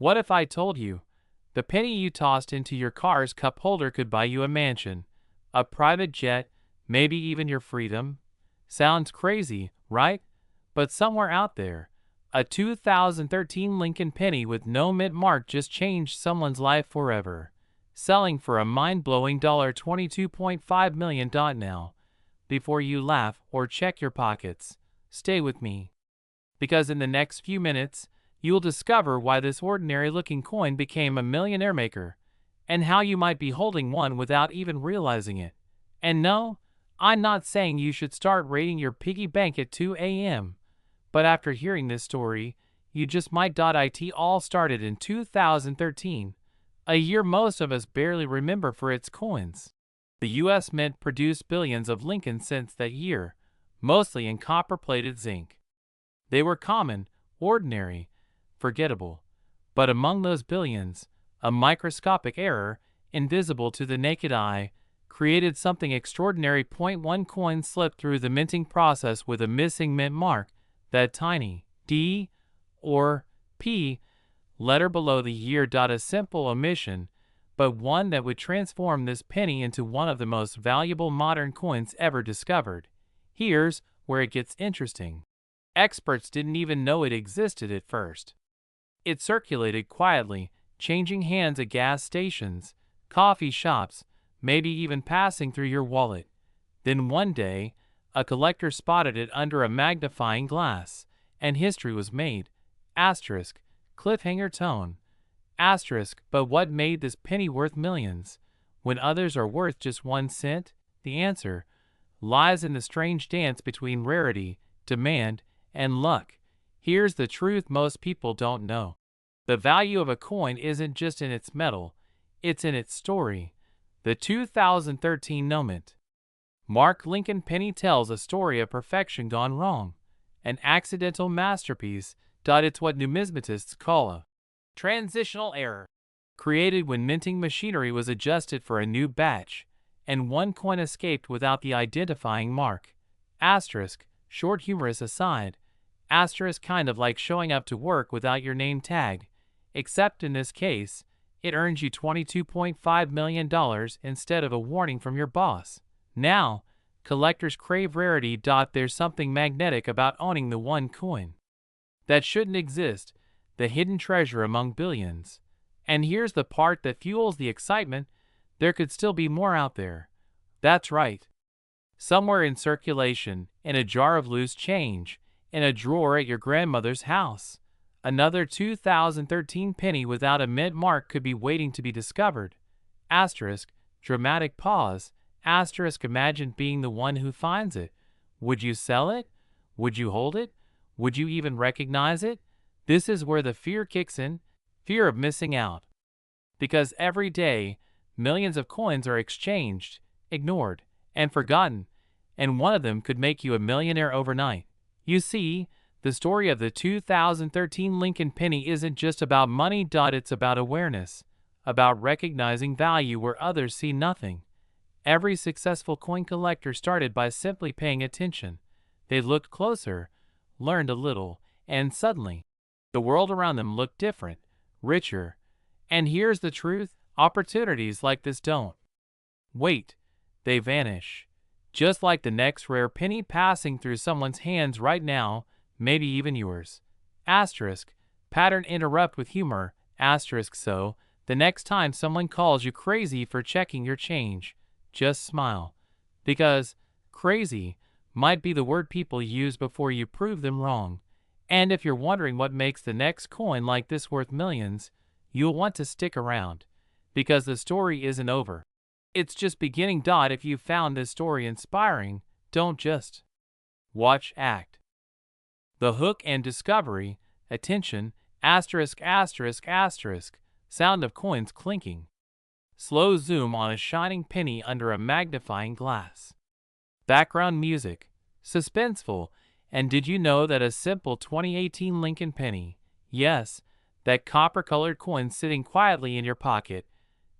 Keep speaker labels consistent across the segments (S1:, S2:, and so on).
S1: What if I told you the penny you tossed into your car's cup holder could buy you a mansion, a private jet, maybe even your freedom? Sounds crazy, right? But somewhere out there, a 2013 Lincoln penny with no mint mark just changed someone's life forever, selling for a mind-blowing $22.5 million now. Before you laugh or check your pockets, stay with me, because in the next few minutes, you'll discover why this ordinary-looking coin became a millionaire maker, and how you might be holding one without even realizing it. And no, I'm not saying you should start raiding your piggy bank at 2 a.m., but after hearing this story, you just might. It all started in 2013, a year most of us barely remember for its coins. The U.S. Mint produced billions of Lincoln since that year, mostly in copper-plated zinc. They were common, ordinary, forgettable. But among those billions, a microscopic error, invisible to the naked eye, created something extraordinary. One coin slipped through the minting process with a missing mint mark, that tiny D or P letter below the year. A simple omission, but one that would transform this penny into one of the most valuable modern coins ever discovered. Here's where it gets interesting. Experts didn't even know it existed at first. It circulated quietly, changing hands at gas stations, coffee shops, maybe even passing through your wallet. Then one day, a collector spotted it under a magnifying glass, and history was made. Asterisk, cliffhanger tone. Asterisk, but what made this penny worth millions, when others are worth just 1 cent? The answer lies in the strange dance between rarity, demand, and luck. Here's the truth most people don't know. The value of a coin isn't just in its metal, it's in its story. The 2013 NumisNerd Mark Lincoln penny tells a story of perfection gone wrong, an accidental masterpiece. It's what numismatists call a transitional error, created when minting machinery was adjusted for a new batch, and one coin escaped without the identifying mark. Asterisk, short humorous aside, asterisk kind of like showing up to work without your name tagged, except in this case, it earns you $22.5 million instead of a warning from your boss. Now, collectors crave rarity. There's something magnetic about owning the one coin that shouldn't exist, the hidden treasure among billions. And here's the part that fuels the excitement: there could still be more out there. That's right. Somewhere in circulation, in a jar of loose change, in a drawer at your grandmother's house, another 2013 penny without a mint mark could be waiting to be discovered. Asterisk, dramatic pause. Asterisk, imagine being the one who finds it. Would you sell it? Would you hold it? Would you even recognize it? This is where the fear kicks in, fear of missing out. Because every day, millions of coins are exchanged, ignored, and forgotten, and one of them could make you a millionaire overnight. You see, the story of the 2013 Lincoln penny isn't just about money. It's about awareness, about recognizing value where others see nothing. Every successful coin collector started by simply paying attention. They looked closer, learned a little, and suddenly, the world around them looked different, richer. And here's the truth: opportunities like this don't wait, they vanish. Just like the next rare penny passing through someone's hands right now, maybe even yours. Asterisk, pattern interrupt with humor. Asterisk, so, the next time someone calls you crazy for checking your change, just smile. Because crazy might be the word people use before you prove them wrong. And if you're wondering what makes the next coin like this worth millions, you'll want to stick around, because the story isn't over. It's just beginning. If you found this story inspiring, don't just watch, act. The hook and discovery, attention, asterisk, asterisk, asterisk, sound of coins clinking. Slow zoom on a shining penny under a magnifying glass. Background music, suspenseful. And did you know that a simple 2018 Lincoln penny, yes, that copper-colored coin sitting quietly in your pocket,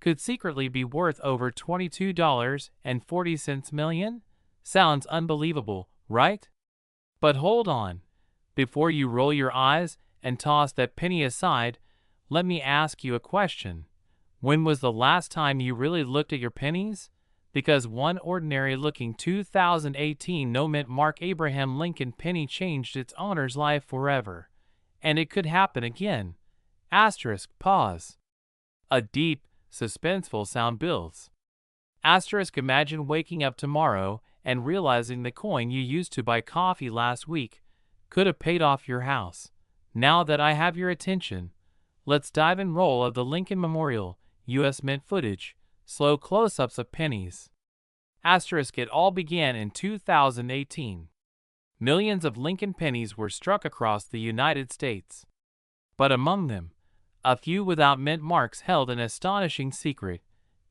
S1: could secretly be worth over $22.40 million? Sounds unbelievable, right? But hold on. Before you roll your eyes and toss that penny aside, let me ask you a question. When was the last time you really looked at your pennies? Because one ordinary-looking 2018 no-mint Mark Abraham Lincoln penny changed its owner's life forever. And it could happen again. Asterisk, pause. A deep, suspenseful sound builds. Asterisk, imagine waking up tomorrow and realizing the coin you used to buy coffee last week could have paid off your house. Now that I have your attention, let's dive in roll of the Lincoln Memorial, U.S. Mint footage, slow close-ups of pennies. Asterisk, it all began in 2018. Millions of Lincoln pennies were struck across the United States. But among them, a few without mint marks held an astonishing secret.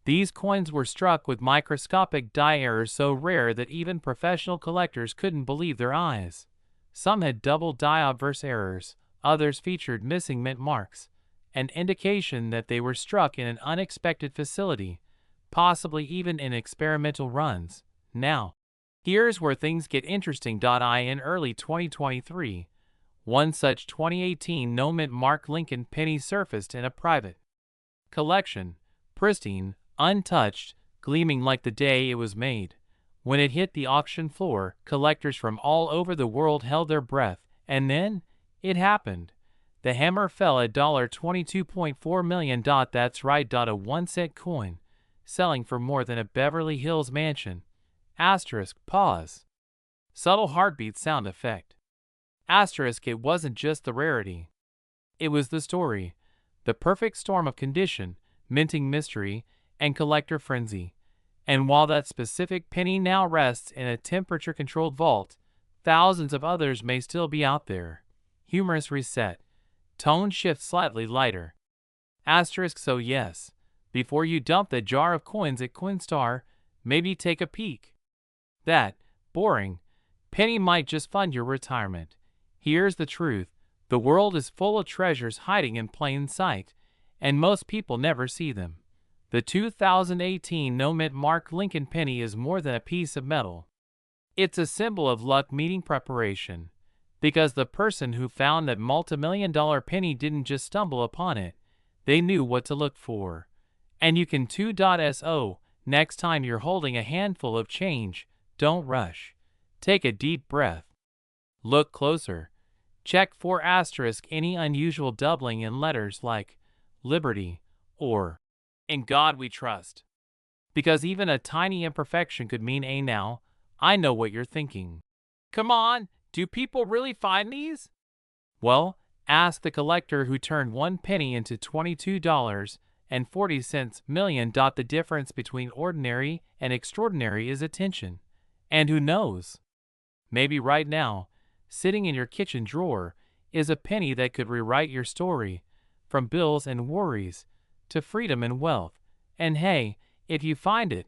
S1: These coins were struck with microscopic die errors so rare that even professional collectors couldn't believe their eyes. Some had double die obverse errors, others featured missing mint marks, an indication that they were struck in an unexpected facility, possibly even in experimental runs. Now, here's where things get interesting. In early 2023, one such 2018 no-mint Mark Lincoln penny surfaced in a private collection, pristine, untouched, gleaming like the day it was made. When it hit the auction floor, collectors from all over the world held their breath, and then, it happened. The hammer fell at $22.4 million. That's right, a 1-cent coin, selling for more than a Beverly Hills mansion. Asterisk, pause. Subtle heartbeat sound effect. Asterisk, it wasn't just the rarity. It was the story. The perfect storm of condition, minting mystery, and collector frenzy. And while that specific penny now rests in a temperature-controlled vault, thousands of others may still be out there. Humorous reset. Tone shift slightly lighter. Asterisk, so yes, before you dump the jar of coins at Coinstar, maybe take a peek. That boring penny might just fund your retirement. Here's the truth. The world is full of treasures hiding in plain sight, and most people never see them. The 2018 no-mint Mark Lincoln penny is more than a piece of metal. It's a symbol of luck meeting preparation, because the person who found that multi-million-dollar penny didn't just stumble upon it, they knew what to look for. And you can too. So, next time you're holding a handful of change, don't rush. Take a deep breath. Look closer. Check for asterisk any unusual doubling in letters like Liberty or In God We Trust. Because even a tiny imperfection could mean a now. I know what you're thinking. Come on, do people really find these? Well, ask the collector who turned one penny into $22.40 million. The difference between ordinary and extraordinary is attention. And who knows? Maybe right now, sitting in your kitchen drawer, is a penny that could rewrite your story, from bills and worries to freedom and wealth. And hey, if you find it,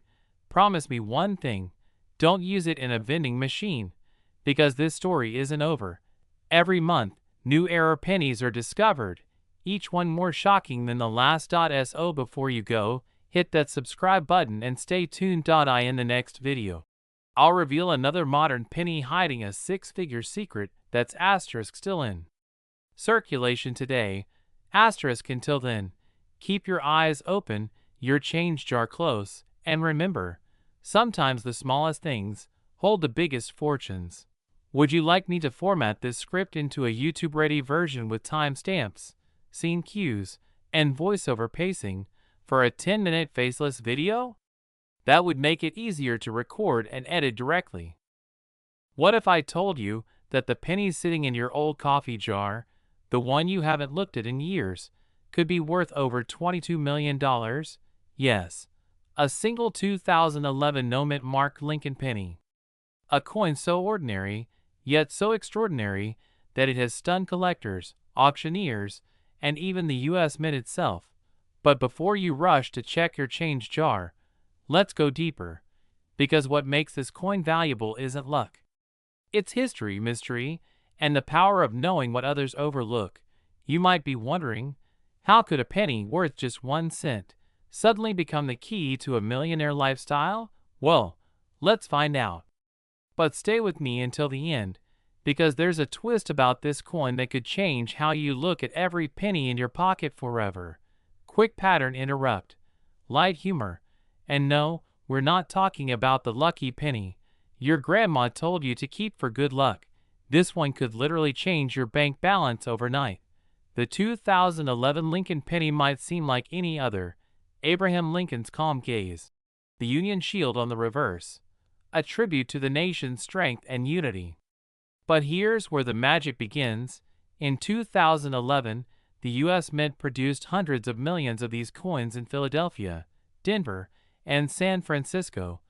S1: promise me one thing: don't use it in a vending machine, because this story isn't over. Every month, new error pennies are discovered, each one more shocking than the last. So before you go, hit that subscribe button and stay tuned. In the next video, I'll reveal another modern penny hiding a six-figure secret that's asterisk still in circulation today. Asterisk, until then, keep your eyes open, your change jar close, and remember, sometimes the smallest things hold the biggest fortunes. Would you like me to format this script into a YouTube-ready version with timestamps, scene cues, and voiceover pacing for a 10-minute faceless video? That would make it easier to record and edit directly. What if I told you that the penny sitting in your old coffee jar, the one you haven't looked at in years, could be worth over $22 million? Yes, a single 2011 no-mint Mark Lincoln penny. A coin so ordinary, yet so extraordinary, that it has stunned collectors, auctioneers, and even the U.S. Mint itself. But before you rush to check your change jar, let's go deeper. Because what makes this coin valuable isn't luck. It's history, mystery, and the power of knowing what others overlook. You might be wondering, how could a penny worth just 1 cent suddenly become the key to a millionaire lifestyle? Well, let's find out. But stay with me until the end, because there's a twist about this coin that could change how you look at every penny in your pocket forever. Quick pattern interrupt. Light humor. And no, we're not talking about the lucky penny your grandma told you to keep for good luck. This one could literally change your bank balance overnight. The 2011 Lincoln penny might seem like any other. Abraham Lincoln's calm gaze. The Union Shield on the reverse. A tribute to the nation's strength and unity. But here's where the magic begins. In 2011, the U.S. Mint produced hundreds of millions of these coins in Philadelphia, Denver, and San Francisco.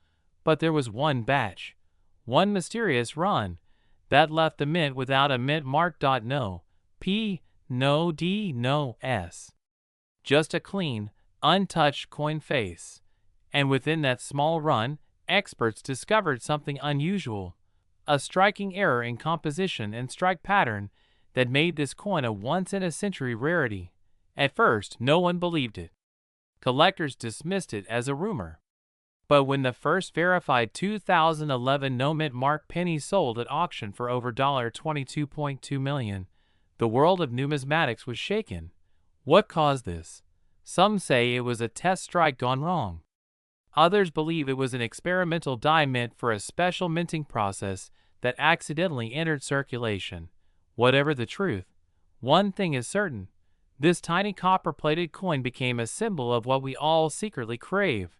S1: But there was one batch, one mysterious run, that left the mint without a mint mark. No P, no D, no S. Just a clean, untouched coin face. And within that small run, experts discovered something unusual. A striking error in composition and strike pattern that made this coin a once-in-a-century rarity. At first, no one believed it. Collectors dismissed it as a rumor. But when the first verified 2011 no-mint mark penny sold at auction for over $22.2 million, the world of numismatics was shaken. What caused this? Some say it was a test strike gone wrong. Others believe it was an experimental die mint for a special minting process that accidentally entered circulation. Whatever the truth, one thing is certain. This tiny copper-plated coin became a symbol of what we all secretly crave.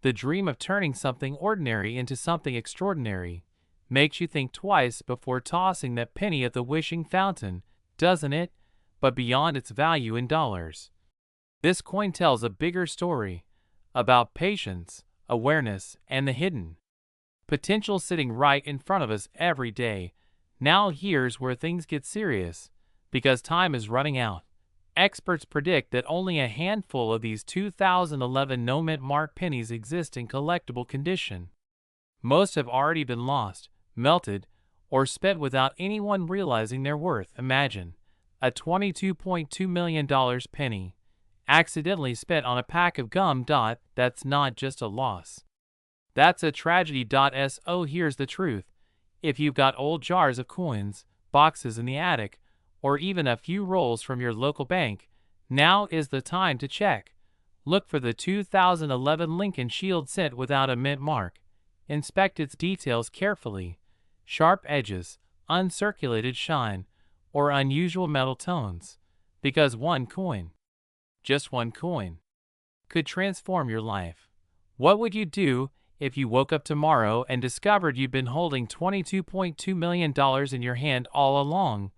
S1: The dream of turning something ordinary into something extraordinary. Makes you think twice before tossing that penny at the wishing fountain, doesn't it? But beyond its value in dollars, this coin tells a bigger story about patience, awareness, and the hidden potential sitting right in front of us every day. Now here's where things get serious, because time is running out. Experts predict that only a handful of these 2011 no-mint mark pennies exist in collectible condition. Most have already been lost, melted, or spent without anyone realizing their worth. Imagine a $22.2 million penny accidentally spent on a pack of gum. That's not just a loss. That's a tragedy. So here's the truth. If you've got old jars of coins, boxes in the attic, or even a few rolls from your local bank, now is the time to check. Look for the 2011 Lincoln Shield sent without a mint mark. Inspect its details carefully. Sharp edges, uncirculated shine, or unusual metal tones. Because one coin, just one coin, could transform your life. What would you do if you woke up tomorrow and discovered you'd been holding $22.2 million in your hand all along?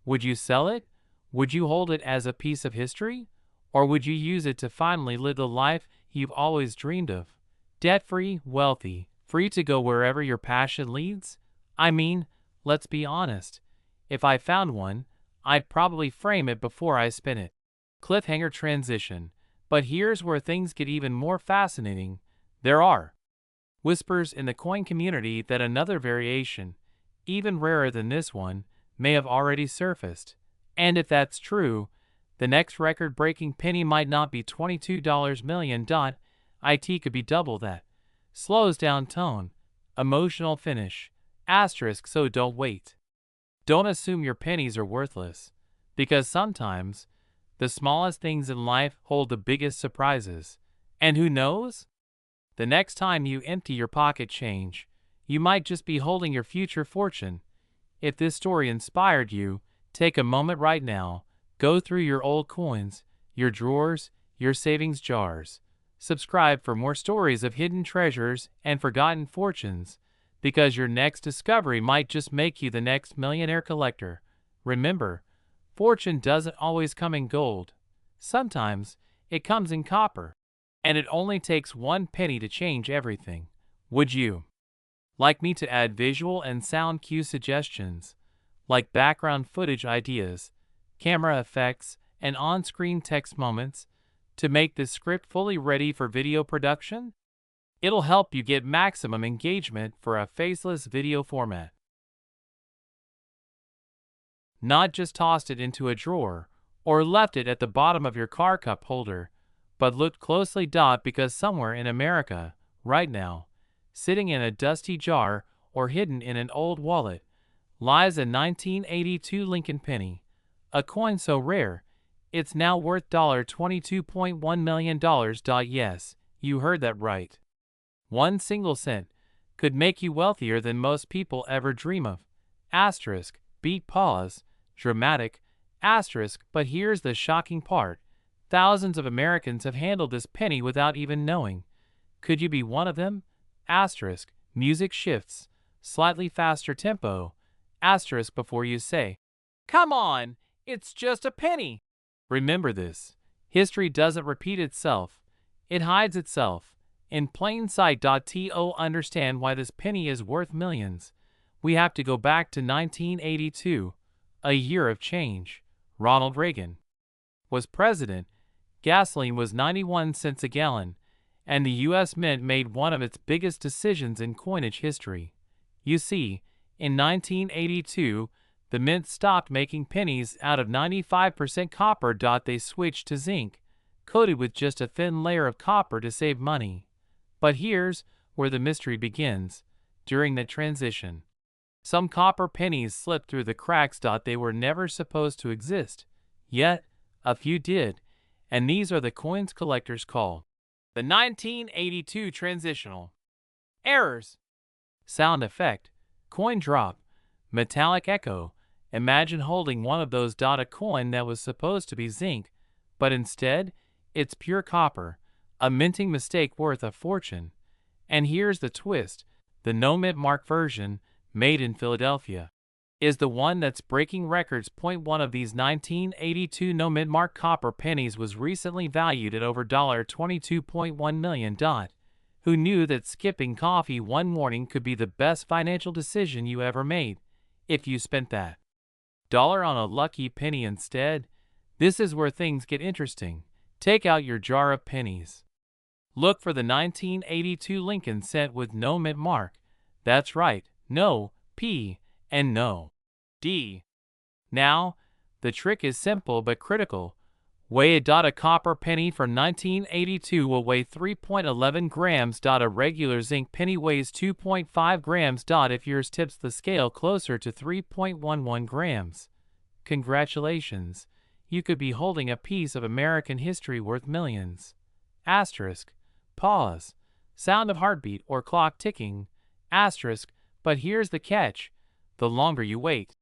S1: Would you sell it? Would you hold it as a piece of history? Or would you use it to finally live the life you've always dreamed of? Debt-free, wealthy, free to go wherever your passion leads? I mean, let's be honest. If I found one, I'd probably frame it before I spin it. Cliffhanger transition. But here's where things get even more fascinating. There are whispers in the coin community that another variation, even rarer than this one, may have already surfaced. And if that's true, the next record-breaking penny might not be $22 million. It could be double that. Slows down tone, emotional finish, asterisk. So don't wait. Don't assume your pennies are worthless, because sometimes the smallest things in life hold the biggest surprises. And who knows? The next time you empty your pocket change, you might just be holding your future fortune. If this story inspired you, take a moment right now, go through your old coins, your drawers, your savings jars. Subscribe for more stories of hidden treasures and forgotten fortunes, because your next discovery might just make you the next millionaire collector. Remember, fortune doesn't always come in gold. Sometimes it comes in copper. And it only takes one penny to change everything. Would you like me to add visual and sound cue suggestions, like background footage ideas, camera effects, and on-screen text moments, to make this script fully ready for video production? It'll help you get maximum engagement for a faceless video format. Not just tossed it into a drawer or left it at the bottom of your car cup holder, but looked closely. Because somewhere in America, right now, sitting in a dusty jar or hidden in an old wallet, lies a 1982 Lincoln penny, a coin so rare, it's now worth $22.1 million. Yes, you heard that right. 1 single cent could make you wealthier than most people ever dream of. Asterisk, beat pause, dramatic, asterisk, but here's the shocking part. Thousands of Americans have handled this penny without even knowing. Could you be one of them? Asterisk, music shifts, slightly faster tempo, asterisk before you say, "Come on, it's just a penny." Remember this. History doesn't repeat itself. It hides itself. In plain sight. To understand why this penny is worth millions, we have to go back to 1982, a year of change. Ronald Reagan was president. Gasoline was 91 cents a gallon, and the U.S. Mint made one of its biggest decisions in coinage history. You see, in 1982, the Mint stopped making pennies out of 95% copper. They switched to zinc, coated with just a thin layer of copper to save money. But here's where the mystery begins. During the transition, some copper pennies slipped through the cracks. They were never supposed to exist, yet a few did, and these are the coins collectors call the 1982 transitional errors. Sound effect, coin drop, metallic echo. Imagine holding one of those. A coin that was supposed to be zinc, but instead, it's pure copper, a minting mistake worth a fortune. And here's the twist. The no mint mark version, made in Philadelphia, is the one that's breaking records. One of these 1982 no mint mark copper pennies was recently valued at over $22.1 million. Who knew that skipping coffee one morning could be the best financial decision you ever made? If you spent that dollar on a lucky penny instead, this is where things get interesting. Take out your jar of pennies. Look for the 1982 Lincoln cent with no mint mark. That's right, no P and no D. Now, the trick is simple but critical. Weigh a. A copper penny from 1982 will weigh 3.11 grams. A regular zinc penny weighs 2.5 grams. If yours tips the scale closer to 3.11 grams, congratulations, you could be holding a piece of American history worth millions. Asterisk, pause, sound of heartbeat or clock ticking, asterisk, but here's the catch. The longer you wait,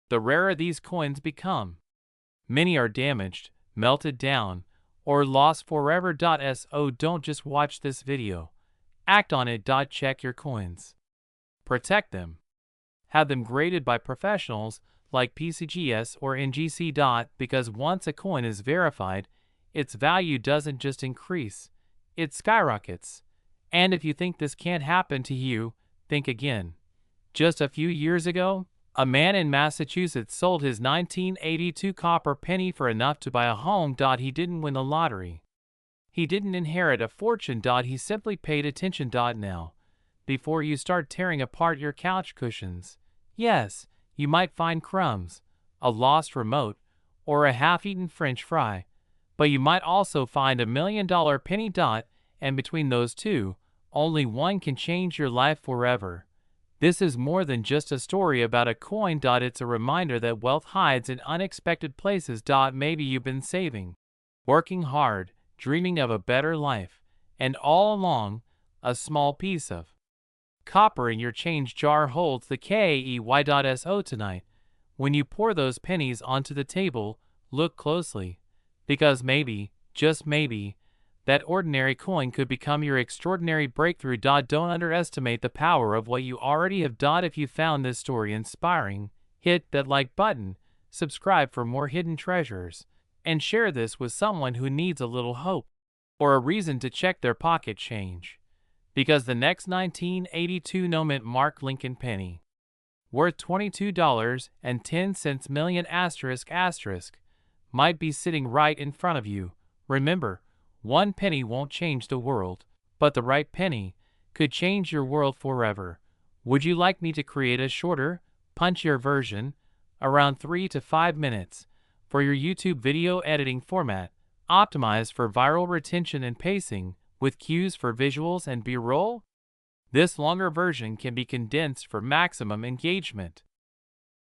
S1: the rarer these coins become. Many are damaged, melted down, or lost forever. So don't just watch this video. Act on it. Check your coins. Protect them. Have them graded by professionals like PCGS or NGC. Because once a coin is verified, its value doesn't just increase, it skyrockets. And if you think this can't happen to you, think again. Just a few years ago, a man in Massachusetts sold his 1982 copper penny for enough to buy a home. He didn't win the lottery. He didn't inherit a fortune. He simply paid attention. Now, before you start tearing apart your couch cushions, yes, you might find crumbs, a lost remote, or a half-eaten French fry, but you might also find $1 million penny. And between those two, only one can change your life forever. This is more than just a story about a coin. It's a reminder that wealth hides in unexpected places. Maybe you've been saving, working hard, dreaming of a better life, and all along, a small piece of copper in your change jar holds the key. So tonight, when you pour those pennies onto the table, look closely, because maybe, just maybe, that ordinary coin could become your extraordinary breakthrough. Don't underestimate the power of what you already have. If you found this story inspiring, hit that like button, subscribe for more hidden treasures, and share this with someone who needs a little hope or a reason to check their pocket change. Because the next 1982 no mint mark Lincoln penny, worth $22.10 million asterisk, might be sitting right in front of you. Remember, one penny won't change the world, but the right penny could change your world forever. Would you like me to create a shorter, punchier version, around 3 to 5 minutes, for your YouTube video editing format, optimized for viral retention and pacing, with cues for visuals and B-roll? This longer version can be condensed for maximum engagement.